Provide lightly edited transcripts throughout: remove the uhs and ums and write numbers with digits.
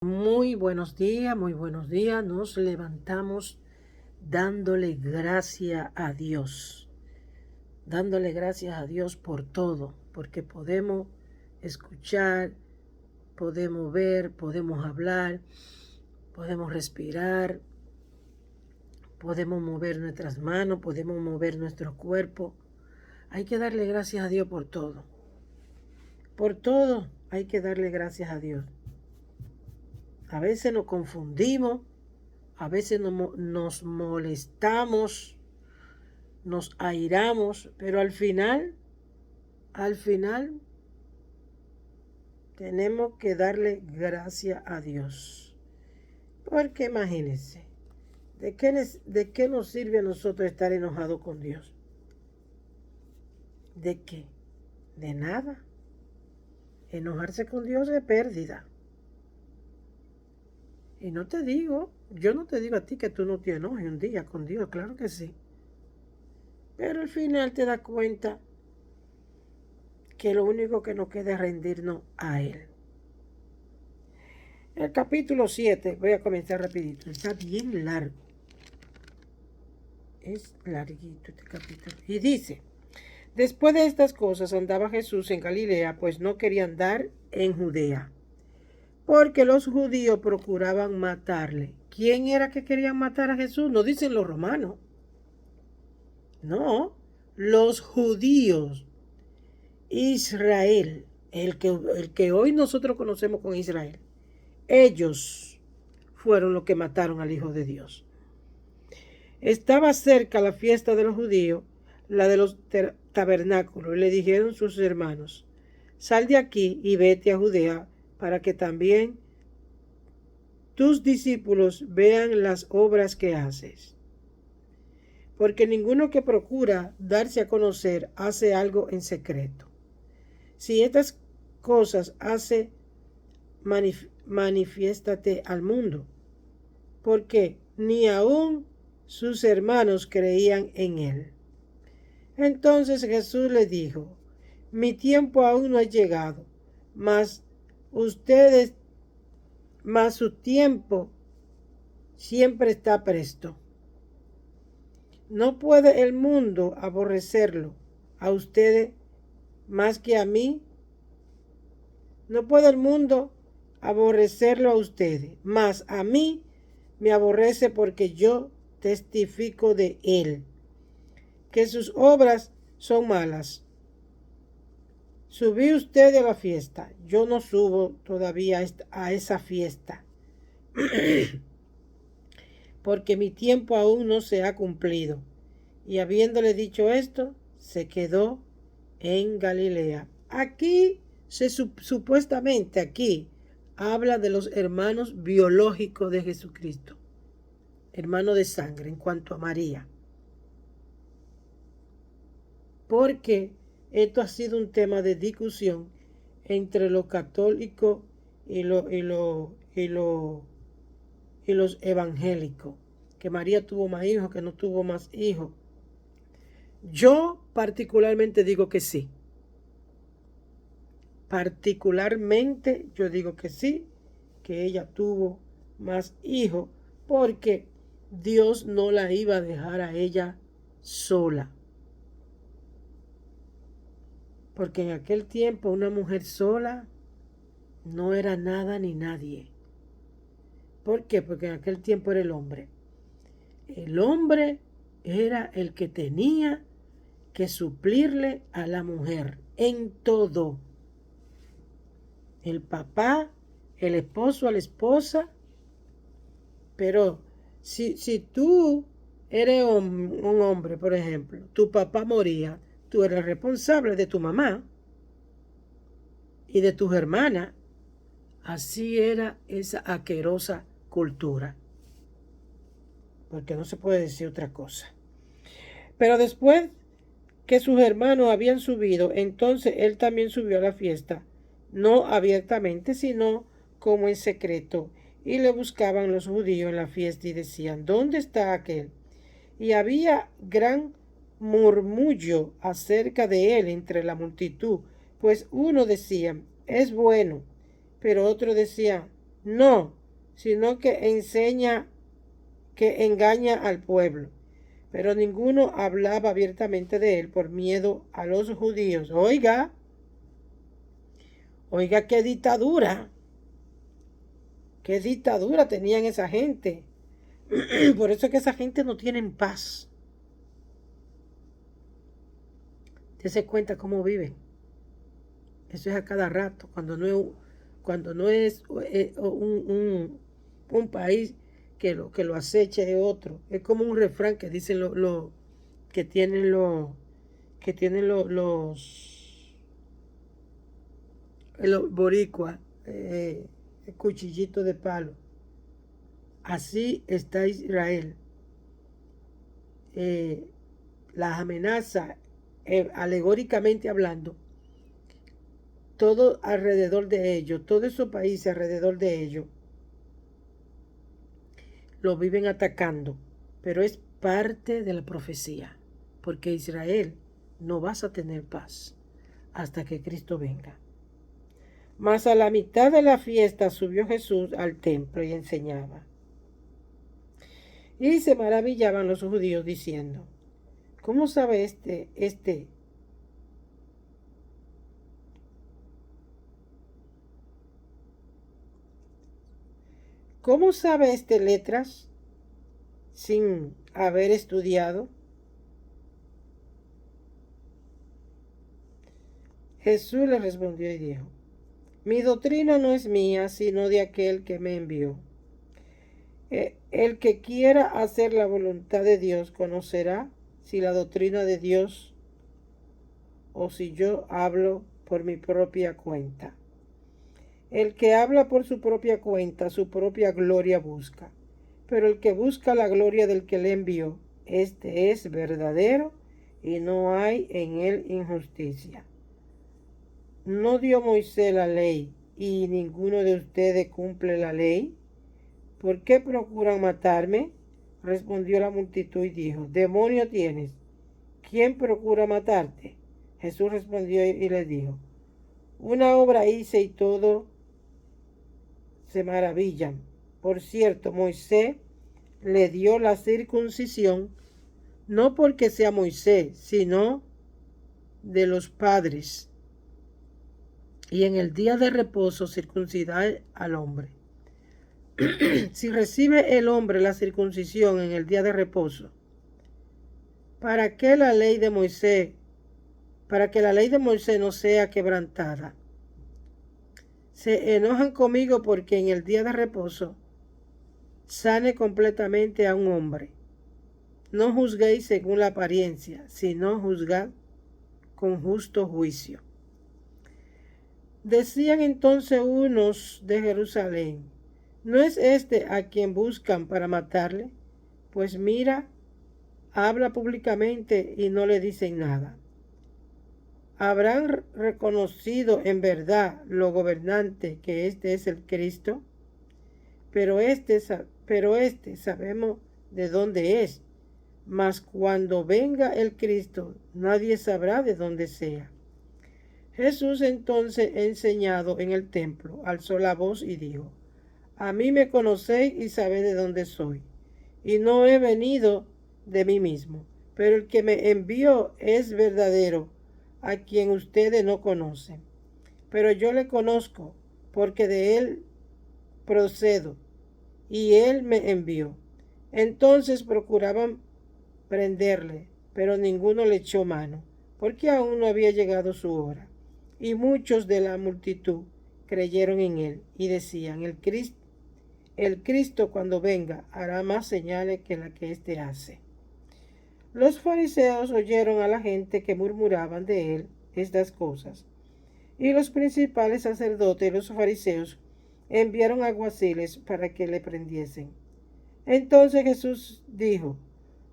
Muy buenos días, muy buenos días. Nos levantamos dándole gracias a Dios, dándole gracias a Dios por todo, porque podemos escuchar, podemos ver, podemos hablar, podemos respirar, podemos mover nuestras manos, podemos mover nuestro cuerpo. Hay que darle gracias a Dios por todo. Por todo hay que darle gracias a Dios. A veces nos confundimos, a veces nos molestamos, nos airamos, pero al final tenemos que darle gracias a Dios. Porque imagínense, ¿de qué nos sirve a nosotros estar enojados con Dios? ¿De qué? De nada. Enojarse con Dios es pérdida. Y yo no te digo a ti que tú no te enojes un día con Dios, claro que sí. Pero al final te das cuenta que lo único que nos queda es rendirnos a Él. El capítulo 7, voy a comenzar rapidito, está bien largo. Es larguito este capítulo. Y dice, después de estas cosas andaba Jesús en Galilea, pues no quería andar en Judea, porque los judíos procuraban matarle. ¿Quién era que querían matar a Jesús? No dicen los romanos. No, los judíos. Israel, el que hoy nosotros conocemos como Israel. Ellos fueron los que mataron al Hijo de Dios. Estaba cerca la fiesta de los judíos, la de los tabernáculos, y le dijeron sus hermanos, sal de aquí y vete a Judea, para que también tus discípulos vean las obras que haces. Porque ninguno que procura darse a conocer hace algo en secreto. Si estas cosas hace, manifiéstate al mundo, porque ni aun sus hermanos creían en él. Entonces Jesús les dijo, mi tiempo aún no ha llegado, mas su tiempo siempre está presto. No puede el mundo aborrecerlo a ustedes más que a mí. No puede el mundo aborrecerlo a ustedes, mas a mí me aborrece porque yo testifico de él, que sus obras son malas. Subí usted a la fiesta, yo no subo todavía a esa fiesta, porque mi tiempo aún no se ha cumplido. Y habiéndole dicho esto, se quedó en Galilea. Aquí, supuestamente aquí, habla de los hermanos biológicos de Jesucristo, hermano de sangre en cuanto a María. Porque esto ha sido un tema de discusión entre los católicos y los evangélicos, que María tuvo más hijos, que no tuvo más hijos. Yo particularmente digo que sí. Particularmente yo digo que sí, que ella tuvo más hijos, porque Dios no la iba a dejar a ella sola. Porque en aquel tiempo una mujer sola no era nada ni nadie. ¿Por qué? Porque en aquel tiempo era el hombre. El hombre era el que tenía que suplirle a la mujer en todo. El papá, el esposo a la esposa. Pero si tú eres un hombre, por ejemplo, tu papá moría, tú eres responsable de tu mamá y de tus hermanas. Así era esa asquerosa cultura. Porque no se puede decir otra cosa. Pero después que sus hermanos habían subido, entonces él también subió a la fiesta, no abiertamente, sino como en secreto. Y le buscaban los judíos en la fiesta y decían, ¿dónde está aquel? Y había gran murmullo acerca de él entre la multitud, pues uno decía, es bueno, pero otro decía, No, sino que enseña, que engaña al pueblo. Pero ninguno hablaba abiertamente de él por miedo a los judíos. Oiga, oiga, qué dictadura tenían esa gente. Por eso es que esa gente no tiene paz. Te cuenta cómo viven. Eso es a cada rato. Cuando no es un país que lo acecha de otro. Es como un refrán que dicen que tienen los boricuas, el cuchillito de palo. Así está Israel. Las amenazas, alegóricamente hablando, todo alrededor de ellos, todos esos países alrededor de ellos, lo viven atacando, pero es parte de la profecía, porque Israel no vas a tener paz hasta que Cristo venga. Mas a la mitad de la fiesta subió Jesús al templo y enseñaba. Y se maravillaban los judíos diciendo, ¿cómo sabe ¿Cómo sabe letras sin haber estudiado? Jesús le respondió y dijo, mi doctrina no es mía, sino de aquel que me envió. El que quiera hacer la voluntad de Dios conocerá si la doctrina de Dios o si yo hablo por mi propia cuenta. El que habla por su propia cuenta, su propia gloria busca. Pero el que busca la gloria del que le envió, este es verdadero y no hay en él injusticia. ¿No dio Moisés la ley y ninguno de ustedes cumple la ley? ¿Por qué procuran matarme? Respondió la multitud y dijo, demonio tienes. ¿Quién procura matarte? Jesús respondió y le dijo, una obra hice y todo se maravillan. Por cierto, Moisés le dio la circuncisión no porque sea Moisés, sino de los padres. Y en el día de reposo circuncidar al hombre. Si recibe el hombre la circuncisión en el día de reposo, ¿para qué la ley de Moisés? Para que la ley de Moisés no sea quebrantada. Se enojan conmigo porque en el día de reposo sane completamente a un hombre. No juzguéis según la apariencia, sino juzgad con justo juicio. Decían entonces unos de Jerusalén, ¿no es este a quien buscan para matarle? Pues mira, habla públicamente y no le dicen nada. ¿Habrán reconocido en verdad los gobernantes que este es el Cristo? Pero este sabemos de dónde es, mas cuando venga el Cristo nadie sabrá de dónde sea. Jesús entonces, enseñado en el templo, alzó la voz y dijo, a mí me conocéis y sabéis de dónde soy, y no he venido de mí mismo, pero el que me envió es verdadero, a quien ustedes no conocen. Pero yo le conozco, porque de él procedo, y él me envió. Entonces procuraban prenderle, pero ninguno le echó mano, porque aún no había llegado su hora. Y muchos de la multitud creyeron en él y decían, el Cristo cuando venga hará más señales que la que éste hace. Los fariseos oyeron a la gente que murmuraban de él estas cosas. Y los principales sacerdotes y los fariseos enviaron alguaciles para que le prendiesen. Entonces Jesús dijo,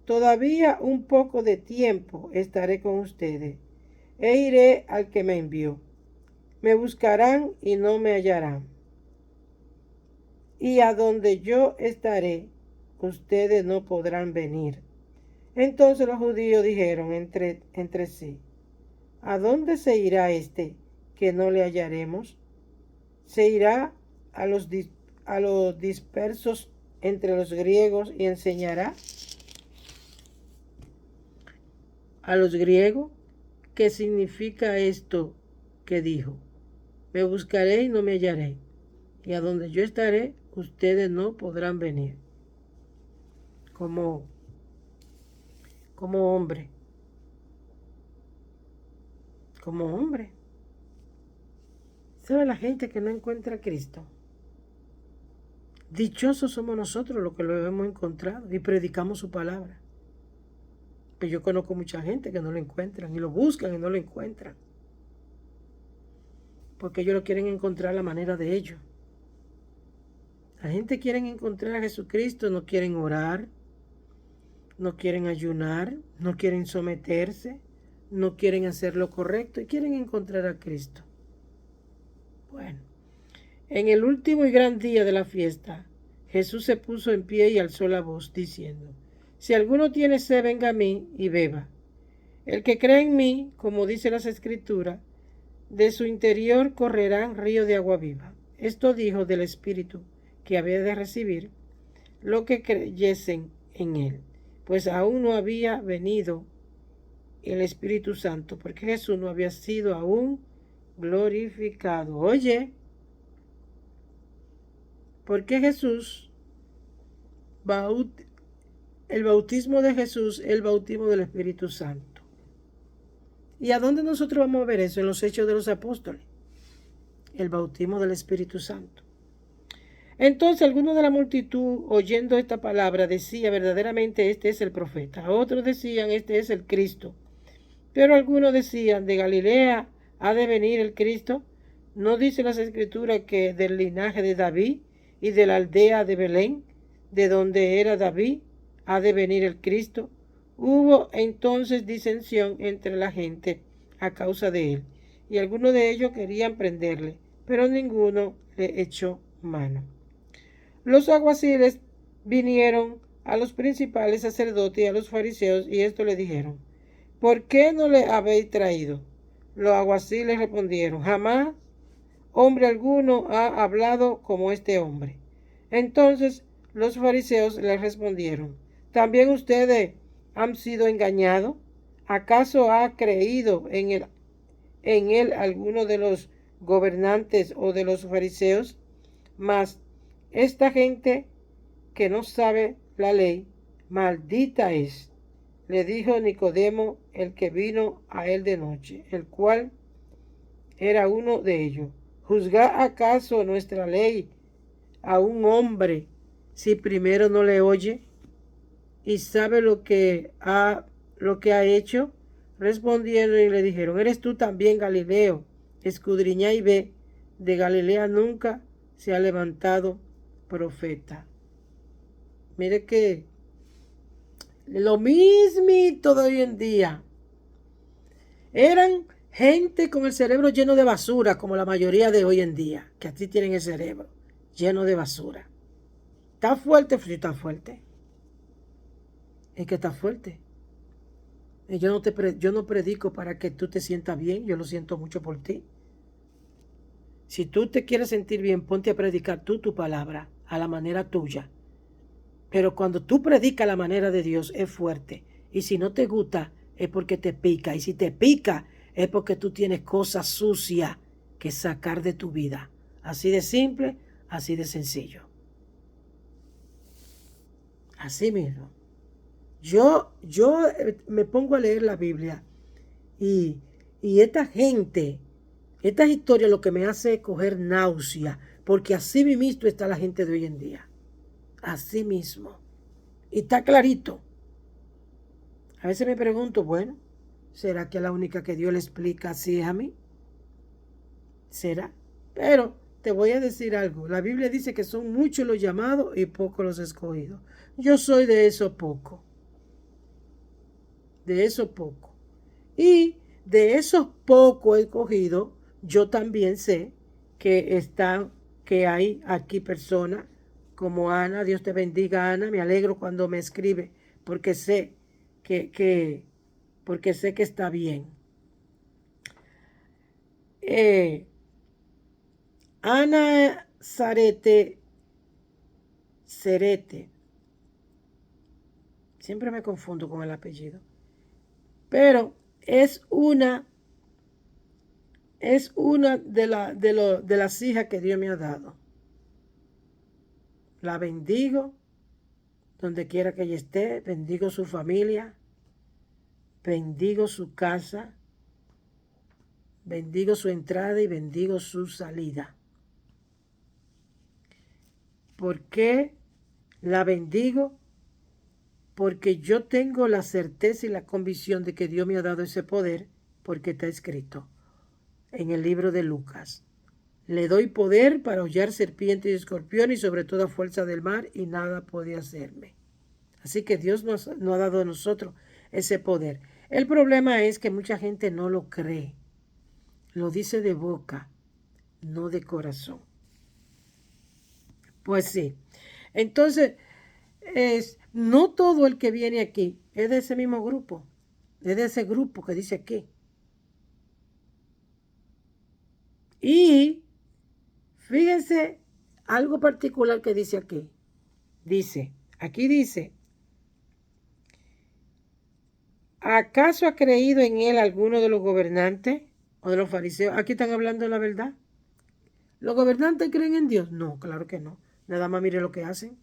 todavía un poco de tiempo estaré con ustedes, e iré al que me envió. Me buscarán y no me hallarán. Y a donde yo estaré, ustedes no podrán venir. Entonces los judíos dijeron entre sí, ¿a dónde se irá este que no le hallaremos? ¿Se irá a los dispersos entre los griegos y enseñará a los griegos qué significa esto que dijo. Me buscaré y no me hallaré, y a donde yo estaré, ustedes no podrán venir. Como hombre, como hombre. ¿Sabe la gente que no encuentra a Cristo? Dichosos somos nosotros los que lo hemos encontrado y predicamos su palabra. Pero yo conozco mucha gente que no lo encuentran y lo buscan y no lo encuentran. Porque ellos lo quieren encontrar a la manera de ellos. La gente quiere encontrar a Jesucristo, no quieren orar, no quieren ayunar, no quieren someterse, no quieren hacer lo correcto y quieren encontrar a Cristo. Bueno, en el último y gran día de la fiesta, Jesús se puso en pie y alzó la voz, diciendo: si alguno tiene sed, venga a mí y beba. El que cree en mí, como dice las Escrituras, de su interior correrán ríos de agua viva. Esto dijo del Espíritu que había de recibir lo que creyesen en él, pues aún no había venido el Espíritu Santo, porque Jesús no había sido aún glorificado. Oye, porque Jesús, el bautismo de Jesús es el bautismo del Espíritu Santo. ¿Y a dónde nosotros vamos a ver eso? En los Hechos de los Apóstoles. El bautismo del Espíritu Santo. Entonces algunos de la multitud, oyendo esta palabra, decía: verdaderamente este es el profeta. Otros decían: este es el Cristo. Pero algunos decían: de Galilea ha de venir el Cristo. ¿No dice las Escrituras que del linaje de David y de la aldea de Belén, de donde era David, ha de venir el Cristo? Hubo entonces disensión entre la gente a causa de él, y algunos de ellos querían prenderle, pero ninguno le echó mano. Los alguaciles vinieron a los principales sacerdotes y a los fariseos, y esto le dijeron: ¿por qué no le habéis traído? Los alguaciles respondieron: jamás hombre alguno ha hablado como este hombre. Entonces los fariseos le respondieron: ¿también ustedes han sido engañados? ¿Acaso ha creído en él alguno de los gobernantes o de los fariseos? Mas esta gente que no sabe la ley, maldita es. Le dijo Nicodemo, el que vino a él de noche, el cual era uno de ellos: ¿juzga acaso nuestra ley a un hombre si primero no le oye y sabe lo que ha hecho? Respondieron y le dijeron: ¿eres tú también Galileo? Escudriñá y ve, de Galilea nunca se ha levantado profeta. Mire que lo mismito de hoy en día. Eran gente con el cerebro lleno de basura, como la mayoría de hoy en día, que así tienen el cerebro lleno de basura. ¿Está fuerte? Sí, está fuerte. Es que está fuerte. Yo no predico para que tú te sientas bien, yo lo siento mucho por ti. Si tú te quieres sentir bien, ponte a predicar tú tu palabra a la manera tuya. Pero cuando tú predicas a la manera de Dios es fuerte. Y si no te gusta es porque te pica. Y si te pica es porque tú tienes cosas sucias que sacar de tu vida. Así de simple, así de sencillo. Así mismo. Yo me pongo a leer la Biblia y esta gente, estas historias lo que me hace es coger náusea, porque así mismo está la gente de hoy en día. Así mismo. Y está clarito. A veces me pregunto, bueno, ¿será que la única que Dios le explica así es a mí? ¿Será? Pero te voy a decir algo. La Biblia dice que son muchos los llamados y pocos los escogidos. Yo soy de esos pocos. De esos pocos. Y de esos pocos escogidos, yo también sé que hay aquí personas como Ana. Dios te bendiga, Ana. Me alegro cuando me escribe porque sé porque sé que está bien. Ana Zarete Cerete. Siempre me confundo con el apellido. Pero es una de las hijas que Dios me ha dado. La bendigo donde quiera que ella esté, bendigo su familia, bendigo su casa, bendigo su entrada y bendigo su salida. ¿Por qué la bendigo? Porque yo tengo la certeza y la convicción de que Dios me ha dado ese poder, porque está escrito en el libro de Lucas. Le doy poder para hollar serpientes y escorpiones y sobre toda fuerza del mar, y nada puede hacerme. Así que Dios nos ha dado a nosotros ese poder. El problema es que mucha gente no lo cree. Lo dice de boca, no de corazón. Pues sí. Entonces, no todo el que viene aquí es de ese mismo grupo. Es de ese grupo que dice aquí. Y fíjense algo particular que dice aquí. Aquí dice, ¿acaso ha creído en él alguno de los gobernantes o de los fariseos? Aquí están hablando de la verdad. ¿Los gobernantes creen en Dios? No, claro que no. Nada más mire lo que hacen.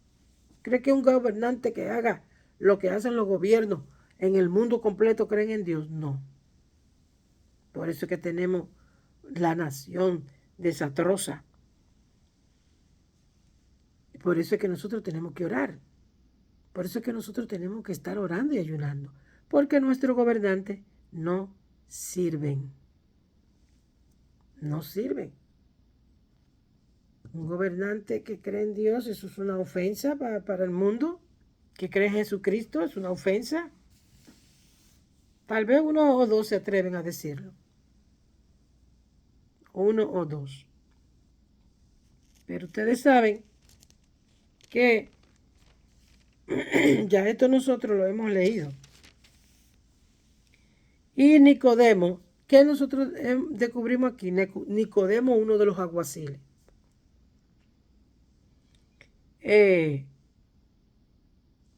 ¿Cree que un gobernante que haga lo que hacen los gobiernos en el mundo completo creen en Dios? No. Por eso es que tenemos la nación desastrosa. Por eso es que nosotros tenemos que orar. Por eso es que nosotros tenemos que estar orando y ayunando. Porque nuestros gobernantes no sirven. No sirven. Un gobernante que cree en Dios, eso es una ofensa para el mundo. Que cree en Jesucristo, es una ofensa. Tal vez uno o dos se atreven a decirlo. Uno o dos. Pero ustedes saben que ya esto nosotros lo hemos leído. Y Nicodemo, ¿qué nosotros descubrimos aquí? Nicodemo, uno de los alguaciles.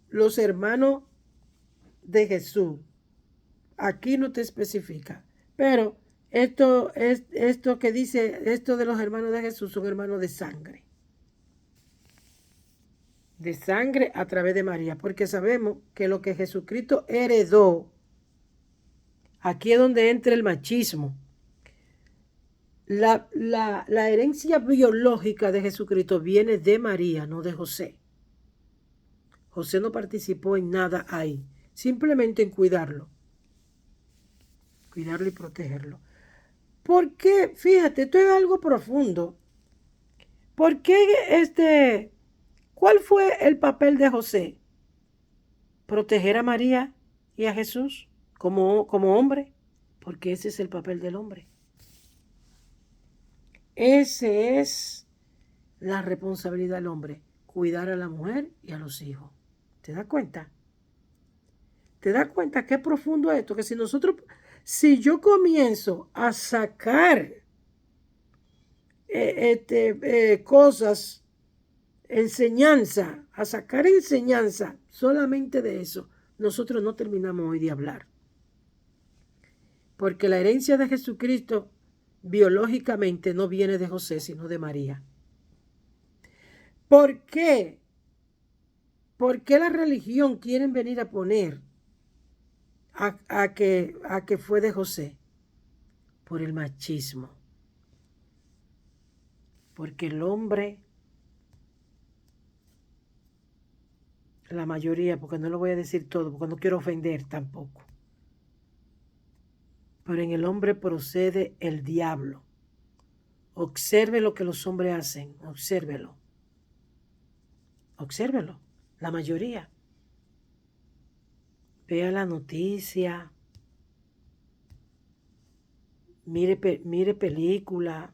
Los hermanos de Jesús. Aquí no te especifica. Pero esto que dice, esto de los hermanos de Jesús son hermanos de sangre. De sangre a través de María. Porque sabemos que lo que Jesucristo heredó, aquí es donde entra el machismo. La herencia biológica de Jesucristo viene de María, no de José. José no participó en nada ahí, simplemente en cuidarlo y protegerlo. ¿Por qué? Fíjate, esto es algo profundo. ¿Por qué cuál fue el papel de José? Proteger a María y a Jesús como hombre, porque ese es el papel del hombre. Ese es la responsabilidad del hombre, cuidar a la mujer y a los hijos. ¿Te das cuenta? ¿Te das cuenta qué profundo es esto? Que si yo comienzo a sacar cosas, a sacar enseñanza solamente de eso, nosotros no terminamos hoy de hablar. Porque la herencia de Jesucristo biológicamente no viene de José, sino de María. ¿Por qué? ¿Por qué la religión quieren venir a poner a que fue de José? Por el machismo. Porque el hombre, la mayoría, porque no lo voy a decir todo, porque no quiero ofender tampoco. Pero en el hombre procede el diablo. Observe lo que los hombres hacen, obsérvelo. Obsérvelo, la mayoría. Vea la noticia, mire película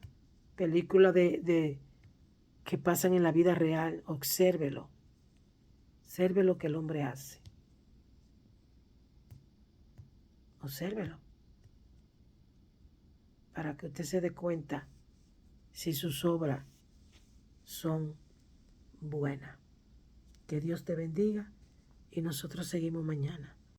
que pasan en la vida real, obsérvelo. Observe lo que el hombre hace. Obsérvelo. Para que usted se dé cuenta si sus obras son buenas. Que Dios te bendiga y nosotros seguimos mañana.